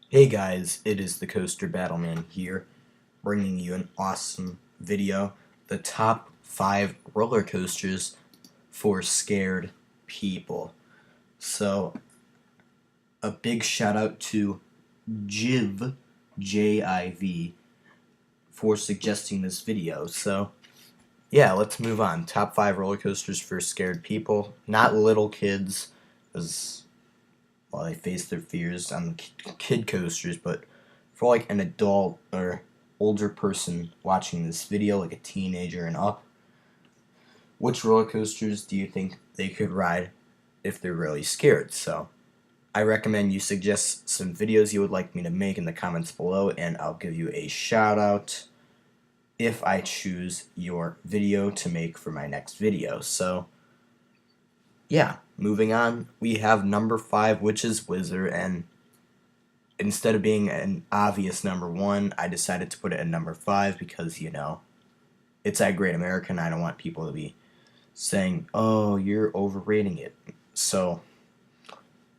Hey guys, it is the Coaster Battleman here, bringing you an awesome video, the top 5 roller coasters for scared people. So, a big shout out to Jiv, J-I-V, for suggesting this video. So, yeah, let's move on. Top 5 roller coasters for scared people, not little kids, because while they face their fears on the kid coasters, but for like an adult or older person watching this video, like a teenager and up, which roller coasters do you think they could ride if they're really scared? So I recommend you suggest some videos you would like me to make in the comments below, and I'll give you a shout out if I choose your video to make for my next video. So yeah, moving on, we have number 5, which is Wizard, and instead of being an obvious number 1, I decided to put it at number 5 because, it's at Great American. I don't want people to be saying, oh, you're overrating it. So,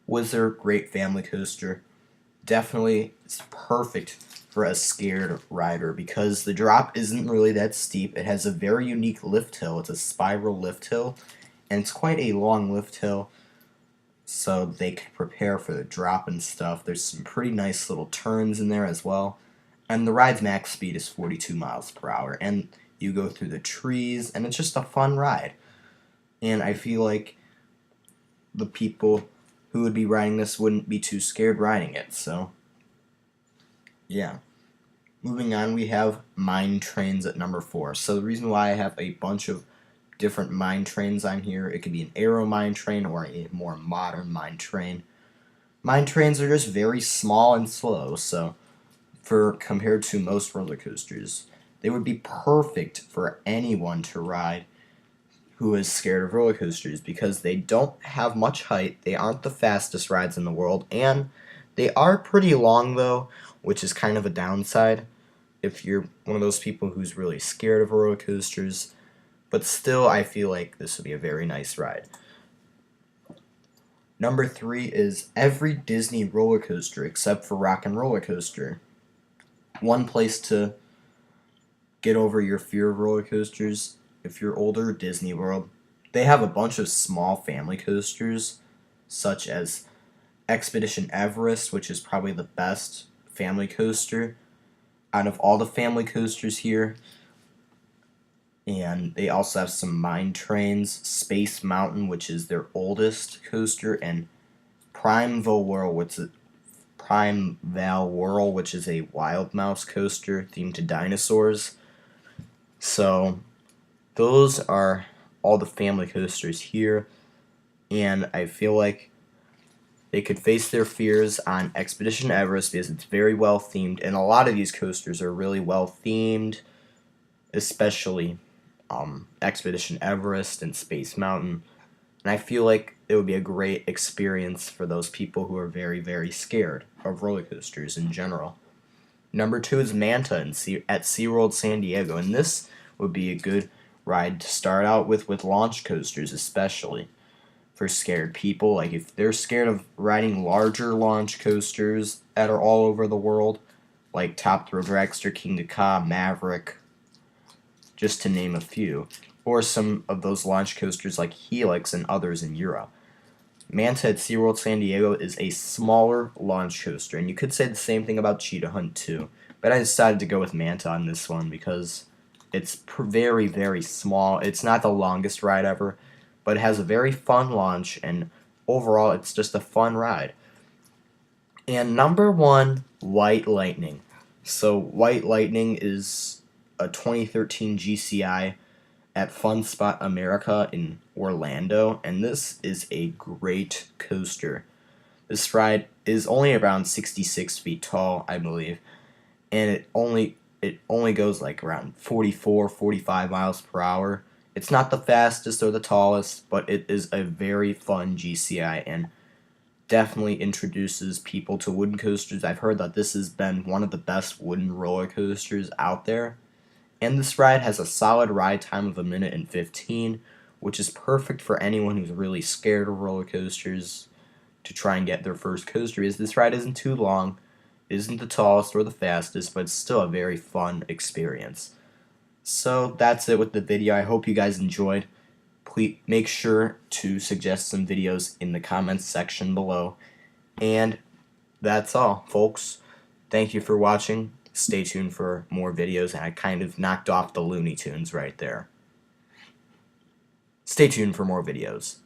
Wizard, great family coaster. Definitely it's perfect for a scared rider because the drop isn't really that steep. It has a very unique lift hill. It's a spiral lift hill, and it's quite a long lift hill, so they could prepare for the drop and stuff. There's some pretty nice little turns in there as well. And the ride's max speed is 42 miles per hour. And you go through the trees, and it's just a fun ride. And I feel like the people who would be riding this wouldn't be too scared riding it. So, yeah. Moving on, we have mine trains at number 4. So the reason why I have a bunch of different mine trains on here, it could be an aero mine train or a more modern mine train. Mine trains are just very small and slow, so for compared to most roller coasters, they would be perfect for anyone to ride who is scared of roller coasters because they don't have much height, they aren't the fastest rides in the world, and they are pretty long though, which is kind of a downside if you're one of those people who's really scared of roller coasters. But still, I feel like this would be a very nice ride. Number 3 is every Disney roller coaster except for Rock and Roller Coaster. One place to get over your fear of roller coasters if you're older, Disney World. They have a bunch of small family coasters, such as Expedition Everest, which is probably the best family coaster out of all the family coasters here. And they also have some mine trains, Space Mountain, which is their oldest coaster, and Primeval Whirl, which is a wild mouse coaster themed to dinosaurs. So those are all the family coasters here, and I feel like they could face their fears on Expedition Everest because it's very well themed, and a lot of these coasters are really well themed, especially Expedition Everest and Space Mountain. And I feel like it would be a great experience for those people who are very, very scared of roller coasters in general. Number 2 is Manta at SeaWorld San Diego, and this would be a good ride to start out with launch coasters, especially for scared people. Like if they're scared of riding larger launch coasters that are all over the world, like Top Thrill Dragster, King Ka, Maverick, just to name a few, or some of those launch coasters like Helix and others in Europe. Manta at SeaWorld San Diego is a smaller launch coaster, and you could say the same thing about Cheetah Hunt too, but I decided to go with Manta on this one because it's very, very small. It's not the longest ride ever, but it has a very fun launch, and overall it's just a fun ride. And number 1, White Lightning. So White Lightning is a 2013 GCI at Fun Spot America in Orlando, and this is a great coaster. This ride is only around 66 feet tall, I believe, and it only goes like around 44-45 miles per hour. It's not the fastest or the tallest, but it is a very fun GCI and definitely introduces people to wooden coasters. I've heard that this has been one of the best wooden roller coasters out there. And this ride has a solid ride time of 1:15, which is perfect for anyone who's really scared of roller coasters to try and get their first coaster. Is this ride isn't too long, isn't the tallest or the fastest, but it's still a very fun experience. So that's it with the video. I hope you guys enjoyed. Please make sure to suggest some videos in the comments section below. And that's all, folks. Thank you for watching. Stay tuned for more videos, and I kind of knocked off the Looney Tunes right there. Stay tuned for more videos.